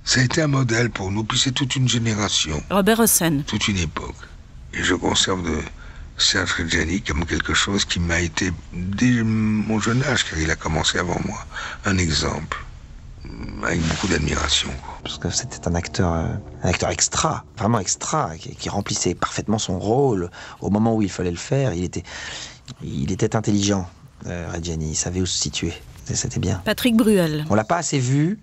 Ça a été un modèle pour nous, puis c'est toute une génération. Robert Hossein. Toute une époque. Et je conserve de Serge Reggiani comme quelque chose qui m'a été, dès mon jeune âge, car il a commencé avant moi, un exemple. Avec beaucoup d'admiration. Parce que c'était un acteur extra, vraiment extra, qui remplissait parfaitement son rôle au moment où il fallait le faire. Il était intelligent, Reggiani, il savait où se situer. C'était bien. Patrick Bruel. On l'a pas assez vu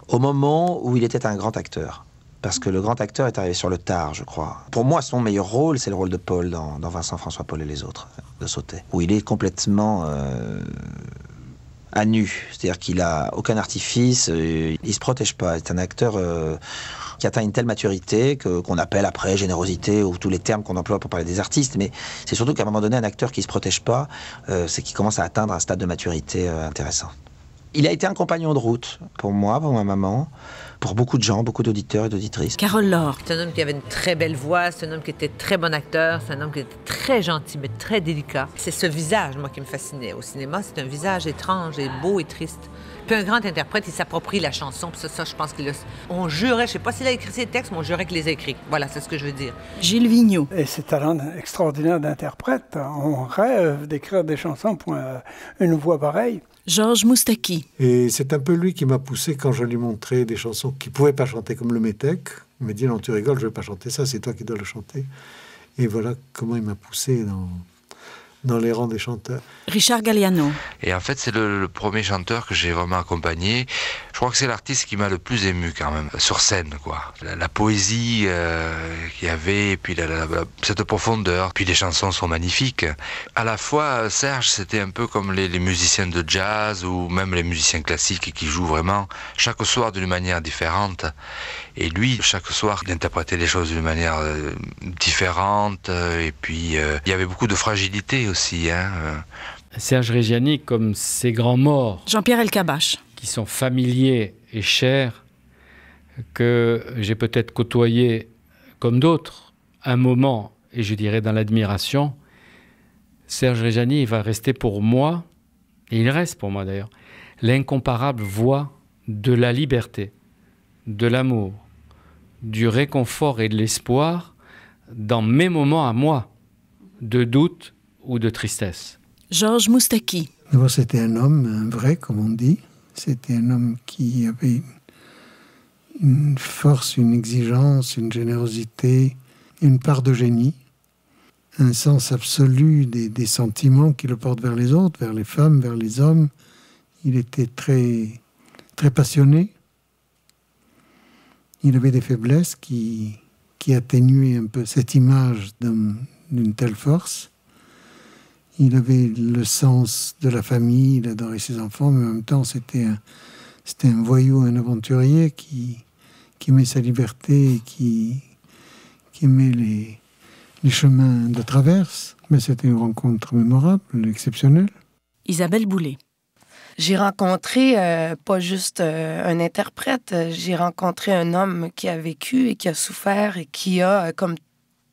au moment où il était un grand acteur. Parce que le grand acteur est arrivé sur le tard, je crois. Pour moi, son meilleur rôle, c'est le rôle de Paul dans Vincent, François, Paul et les autres, de Sautet. Où il est complètement à nu. C'est-à-dire qu'il a aucun artifice, il se protège pas. C'est un acteur qui atteint une telle maturité qu'on appelle après générosité ou tous les termes qu'on emploie pour parler des artistes. Mais c'est surtout qu'à un moment donné, un acteur qui se protège pas, c'est qu'il commence à atteindre un stade de maturité intéressant. Il a été un compagnon de route pour moi, pour ma maman, pour beaucoup de gens, beaucoup d'auditeurs et d'auditrices. Carole Laure. C'est un homme qui avait une très belle voix, c'est un homme qui était très bon acteur, c'est un homme qui était très gentil, mais très délicat. C'est ce visage, moi, qui me fascinait. Au cinéma, c'est un visage étrange et beau et triste. Puis un grand interprète, il s'approprie la chanson, puis ça, je pense qu'il a... On jurait, je sais pas s'il a écrit ses textes, mais on jurait qu'il les a écrits. Voilà, c'est ce que je veux dire. Gilles Vigneault. Et ses talents extraordinaires d'interprète, on rêve d'écrire des chansons pour une voix pareille. Georges Moustaki. Et c'est un peu lui qui m'a poussé quand je lui montrais des chansons qu'il ne pouvait pas chanter comme le Métèque. Il m'a dit, non, tu rigoles, je ne vais pas chanter ça, c'est toi qui dois le chanter. Et voilà comment il m'a poussé dans les rangs des chanteurs. Richard Galliano. Et en fait, c'est le premier chanteur que j'ai vraiment accompagné. Je crois que c'est l'artiste qui m'a le plus ému quand même, sur scène, quoi. La poésie qu'il y avait, et puis cette profondeur. Puis les chansons sont magnifiques. À la fois, Serge, c'était un peu comme les musiciens de jazz ou même les musiciens classiques qui jouent vraiment chaque soir d'une manière différente. Et lui, chaque soir, il interprétait les choses d'une manière différente. Et puis, il y avait beaucoup de fragilité aussi. Serge Reggiani, comme ces grands morts. Jean-Pierre Elkabbach. Qui sont familiers et chers, que j'ai peut-être côtoyé comme d'autres, un moment, et je dirais dans l'admiration. Serge Reggiani, il va rester pour moi, et il reste pour moi d'ailleurs, l'incomparable voix de la liberté, de l'amour, du réconfort et de l'espoir dans mes moments à moi, de doute ou de tristesse. Georges Moustaki. D'abord, c'était un homme, un vrai, comme on dit. C'était un homme qui avait une force, une exigence, une générosité, une part de génie, un sens absolu des sentiments qui le portent vers les autres, vers les femmes, vers les hommes. Il était très, très passionné. Il avait des faiblesses qui atténuaient un peu cette image d'une telle force. Il avait le sens de la famille, il adorait ses enfants, mais en même temps, c'était un voyou, un aventurier qui aimait sa liberté, qui aimait les chemins de traverse. Mais c'était une rencontre mémorable, exceptionnelle. Isabelle Boulay. J'ai rencontré pas juste un interprète, j'ai rencontré un homme qui a vécu et qui a souffert et qui a, comme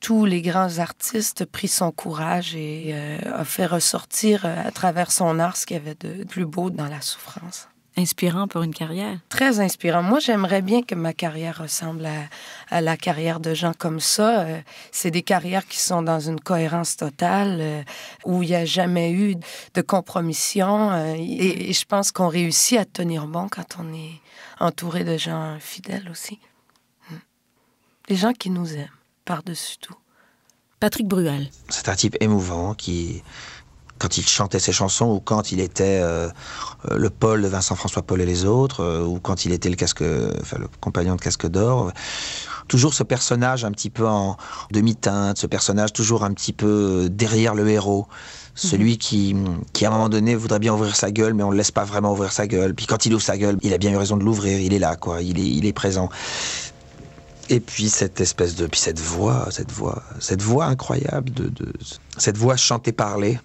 tous les grands artistes, pris son courage et a fait ressortir à travers son art ce qu'il y avait de plus beau dans la souffrance. Inspirant pour une carrière. Très inspirant. Moi, j'aimerais bien que ma carrière ressemble à la carrière de gens comme ça. C'est des carrières qui sont dans une cohérence totale, où il n'y a jamais eu de compromission. Et je pense qu'on réussit à tenir bon quand on est entouré de gens fidèles aussi. Des gens qui nous aiment. Par-dessus tout. Patrick Bruel. C'est un type émouvant qui, quand il chantait ses chansons ou quand il était le Paul de Vincent, François, Paul et les autres, ou quand il était le compagnon de Casque d'Or, toujours ce personnage un petit peu en demi-teinte, ce personnage toujours un petit peu derrière le héros. Celui qui, à un moment donné, voudrait bien ouvrir sa gueule, mais on ne le laisse pas vraiment ouvrir sa gueule. Puis quand il ouvre sa gueule, il a bien eu raison de l'ouvrir, il est là, quoi, il est présent. Et puis cette espèce de... Puis cette voix incroyable, cette voix chantée-parlée,